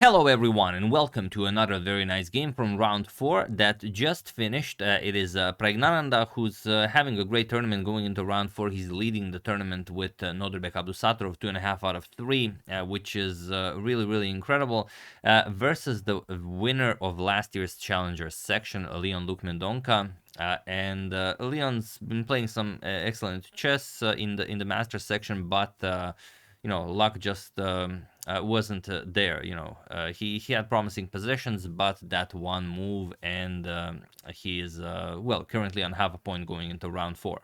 Hello everyone and welcome to another very nice game from round 4 that just finished. It is Praggnanandhaa who's having a great tournament going into round 4. He's leading the tournament with Nodrbek Abdusator of 2.5 out of 3, which is really incredible, versus the winner of last year's Challengers section, Leon Luke Mendonca. And Leon's been playing some excellent chess in the Masters section, but luck just wasn't there. He had promising positions, but that one move, and he is currently on half a point going into round 4.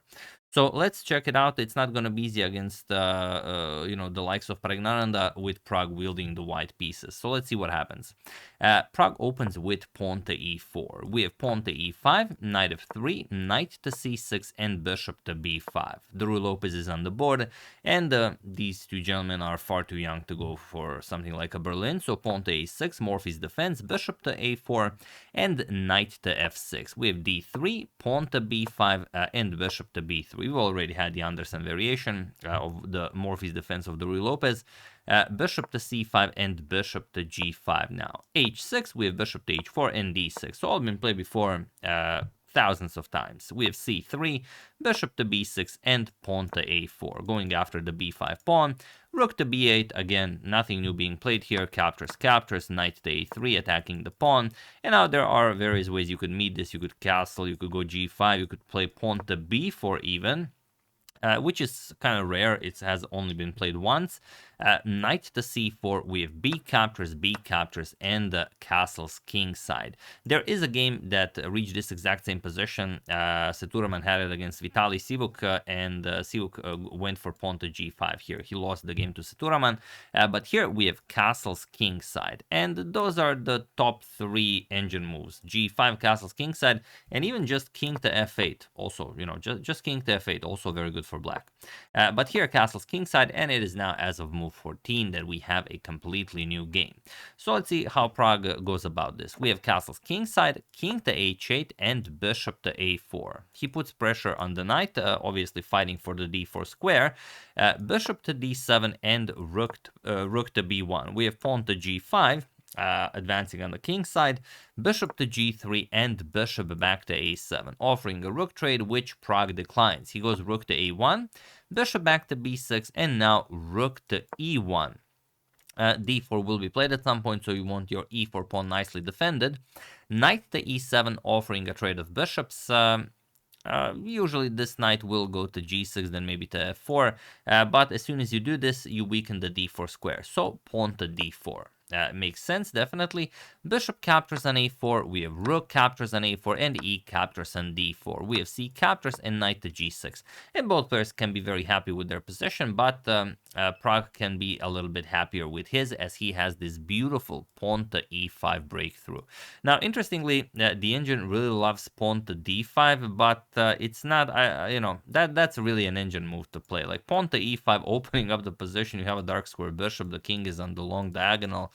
So let's check it out. It's not going to be easy against the likes of Praggnanandhaa with Pragg wielding the white pieces. So let's see what happens. Pragg opens with pawn to e4. We have pawn to e5, knight f3, knight to c6, and bishop to b5. The Ruy Lopez is on the board, and these two gentlemen are far too young to go for something like a Berlin. So pawn to a6, Morphy's defense, bishop to a4, and knight to f6. We have d3, pawn to b5, and bishop to b3. We've already had the Anderssen variation of the Morphy's defense of the Ruy Lopez. Bishop to c5 and bishop to g5 now. h6, we have bishop to h4 and d6. So all been played before thousands of times. We have c3, bishop to b6, and pawn to a4, going after the b5 pawn. Rook to b8, again, nothing new being played here. Captures, knight to a3, attacking the pawn. And now there are various ways you could meet this. You could castle, you could go g5, you could play pawn to b4 even. Which is kind of rare. It has only been played once. Knight to c4, we have b captures, and the castles kingside. There is a game that reached this exact same position. Tuđman had it against Vitali Sivuk, and Sivuk went for pawn to g5 here. He lost the game to Tuđman, but here we have castles kingside, and those are the top 3 engine moves. g5, castles kingside, and even just king to f8. Also, just king to f8, also very good for black. But here castles kingside, and it is now as of move 14 that we have a completely new game. So let's see how Pragg goes about this. We have castles kingside, king to h8, and bishop to a4. He puts pressure on the knight, obviously fighting for the d4 square. Bishop to d7 and rook to b1. We have pawn to g5. Advancing on the king side, bishop to g3, and bishop back to a7, offering a rook trade, which Pragg declines. He goes rook to a1, bishop back to b6, and now rook to e1. d4 will be played at some point, so you want your e4 pawn nicely defended. Knight to e7, offering a trade of bishops. Usually this knight will go to g6, then maybe to f4, but as soon as you do this, you weaken the d4 square, so pawn to d4. Makes sense, definitely. Bishop captures on a4, we have rook captures on a4, and e captures on d4. We have c captures and knight to g6. And both players can be very happy with their position, but Pragg can be a little bit happier with his, as he has this beautiful pawn to e5 breakthrough. Now, interestingly, the engine really loves pawn to d5, but it's not, that's really an engine move to play. Like pawn to e5, opening up the position, you have a dark square bishop, the king is on the long diagonal.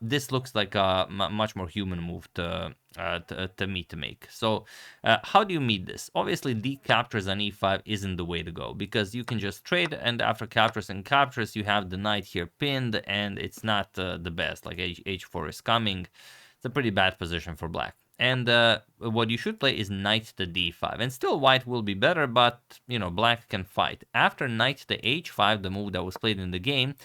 This looks like a much more human move to me to make. So how do you meet this? Obviously, d captures on e5 isn't the way to go, because you can just trade, and after captures and captures, you have the knight here pinned, and it's not the best. Like h4 is coming. It's a pretty bad position for black. And what you should play is knight to d5. And still white will be better, but, black can fight. After knight to h5, the move that was played in the game,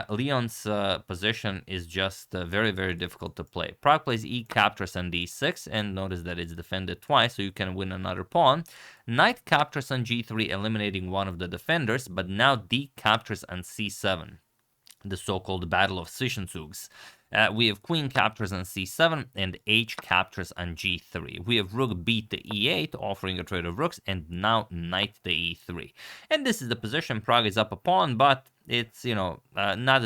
Leon's position is just very difficult to play. Pragg plays e captures on d6, and notice that it's defended twice, so you can win another pawn. Knight captures on g3, eliminating one of the defenders, but now d captures on c7, the so-called Battle of Sichenzugs. We have queen captures on c7 and h captures on g3. We have rook b to e8, offering a trade of rooks, and now knight to e3. And this is the position. Pragg is up a pawn, but it's, not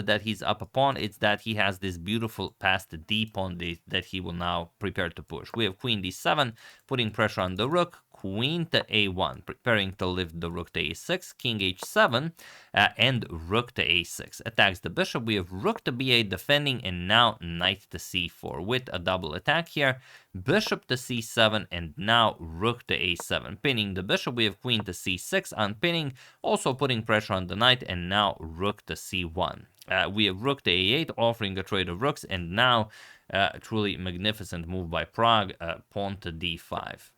that he's up a pawn, it's that he has this beautiful passed d pawn that he will now prepare to push. We have queen d7, putting pressure on the rook, queen to a1, preparing to lift the rook to a6, king h7, and rook to a6. Attacks the bishop. We have rook to b8 defending, and now knight to c4 with a double attack here. Bishop to c7, and now rook to a7. Pinning the bishop, we have queen to c6, unpinning, also putting pressure on the knight, and now rook to c1. We have rook to a8, offering a trade of rooks, and now a truly magnificent move by Pragg, pawn to d5.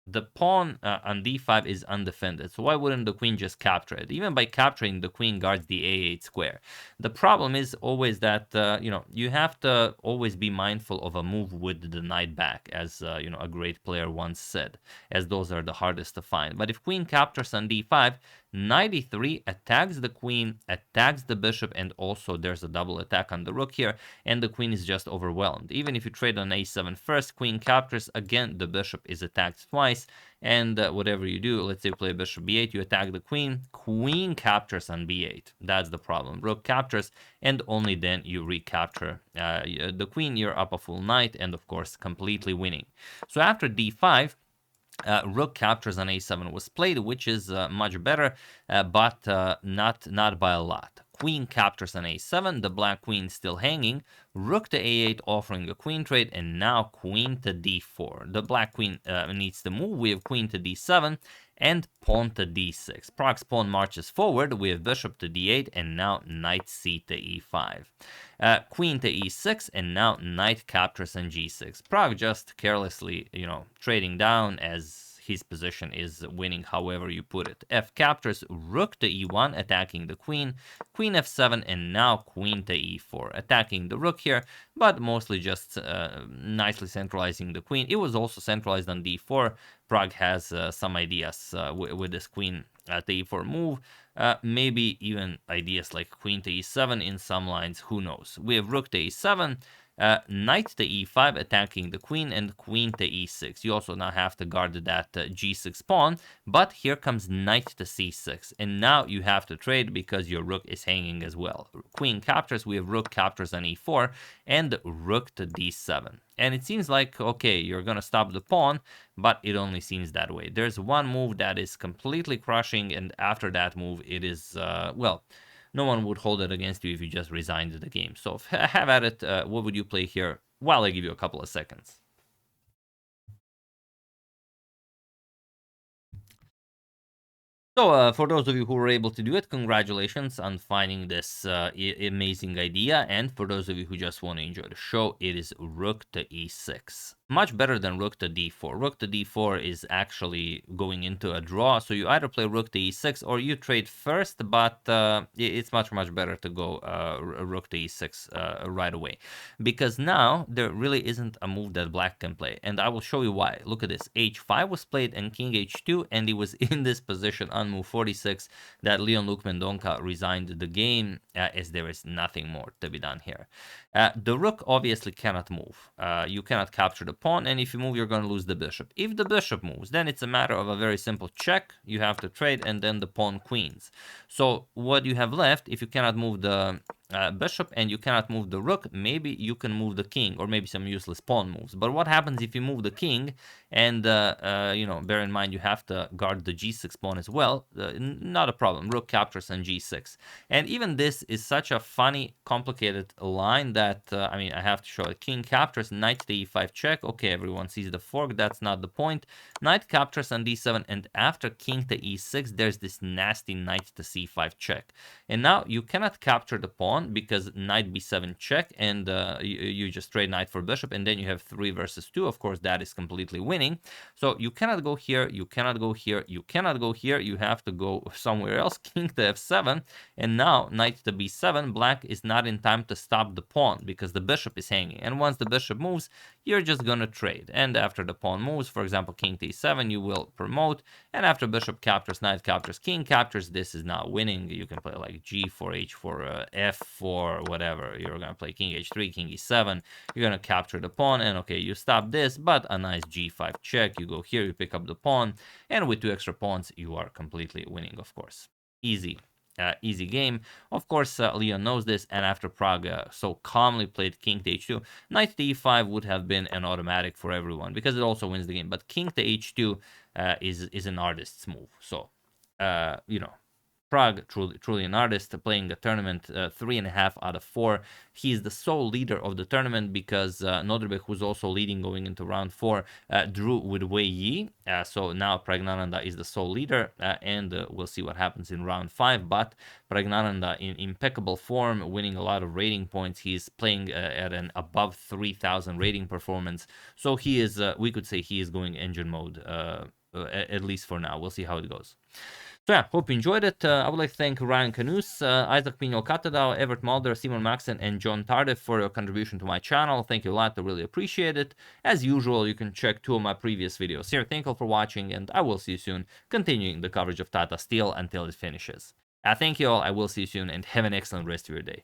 The pawn on d5 is undefended, so why wouldn't the queen just capture it? Even by capturing, the queen guards the a8 square. The problem is always that, you have to always be mindful of a move with the knight back, as, a great player once said, as those are the hardest to find. But if queen captures on d5, knight e3 attacks the queen, attacks the bishop, and also there's a double attack on the rook here, and the queen is just overwhelmed. Even if you trade on a7 first, queen captures, again, the bishop is attacked twice, and whatever you do, let's say you play bishop b8, you attack the queen, queen captures on b8. That's the problem. Rook captures, and only then you recapture the queen. You're up a full knight, and of course, completely winning. So after d5, rook captures on a7 was played, which is much better, but not by a lot. Queen captures on a7, the black queen still hanging, rook to a8 offering a queen trade, and now queen to d4. The black queen needs to move. We have queen to d7 and pawn to d6. Pragg's pawn marches forward. We have bishop to d8, and now knight c to e5. Queen to e6, and now knight captures on g6. Pragg just carelessly, trading down as his position is winning however you put it. F captures, rook to e1, attacking the queen, queen f7, and now queen to e4, attacking the rook here, but mostly just nicely centralizing the queen. It was also centralized on d4. Pragg has some ideas with this queen at the e4 move. Maybe even ideas like queen to e7 in some lines, who knows. We have rook to e7, knight to e5, attacking the queen, and queen to e6. You also now have to guard that g6 pawn, but here comes knight to c6, and now you have to trade because your rook is hanging as well. Queen captures, we have rook captures on e4, and rook to d7. And it seems like, okay, you're going to stop the pawn, but it only seems that way. There's one move that is completely crushing, and after that move, it is, no one would hold it against you if you just resigned the game. So have at it. What would you play here? While I give you a couple of seconds. So for those of you who were able to do it, congratulations on finding this amazing idea. And for those of you who just want to enjoy the show, it is rook to e6. Much better than rook to d4. Rook to d4 is actually going into a draw. So you either play rook to e6 or you trade first, but it's much better to go rook to e6 right away. Because now there really isn't a move that black can play. And I will show you why. Look at this. h5 was played and king h2, and he was in this position on move 46 that Leon-Luc Mendonca resigned the game, as there is nothing more to be done here. The rook obviously cannot move. You cannot capture the pawn, and if you move, you're going to lose the bishop. If the bishop moves, then it's a matter of a very simple check. You have to trade, and then the pawn queens. So what you have left, if you cannot move the bishop and you cannot move the rook, maybe you can move the king, or maybe some useless pawn moves. But what happens if you move the king and, bear in mind you have to guard the g6 pawn as well? Not a problem. Rook captures on g6. And even this is such a funny, complicated line that, I have to show it. King captures, knight to e5 check. Okay, everyone sees the fork. That's not the point. Knight captures on d7, and after king to e6, there's this nasty knight to c5 check. And now you cannot capture the pawn because knight b7 check, and you just trade knight for bishop, and then you have 3 versus 2. Of course, that is completely winning. So you cannot go here, you cannot go here, you cannot go here. You have to go somewhere else. King to f7, and now knight to b7. Black is not in time to stop the pawn because the bishop is hanging, and once the bishop moves, you're just gonna trade. And after the pawn moves, for example, king to e7, you will promote, and after bishop captures, knight captures, king captures, this is now winning. You can play like g4, h4, f4, whatever. You're gonna play king h3, king e7, you're gonna capture the pawn, and okay, you stop this, but a nice g5 check, you go here, you pick up the pawn, and with 2 extra pawns, you are completely winning, of course. Easy easy game. Of course, Leon knows this, and after Prague so calmly played king to h2, knight to e5 would have been an automatic for everyone, because it also wins the game. But king to h2 is an artist's move. So, you know, Prague, truly an artist, playing the tournament 3.5 out of 4. He's the sole leader of the tournament, because Nodrbek, who's also leading going into round 4, drew with Wei Yi. So now Praggnanandhaa is the sole leader, and we'll see what happens in round 5. But Praggnanandhaa in impeccable form, winning a lot of rating points. He's playing at an above 3,000 rating performance. So he is, we could say he is going engine mode, at least for now. We'll see how it goes. So yeah, hope you enjoyed it. I would like to thank Ryan Canus, Isaac Pinol Katadao, Evert Mulder, Simon Maxon, and John Tardif for your contribution to my channel. Thank you a lot. I really appreciate it. As usual, you can check 2 of my previous videos here. Thank you all for watching, and I will see you soon, continuing the coverage of Tata Steel until it finishes. Thank you all. I will see you soon, and have an excellent rest of your day.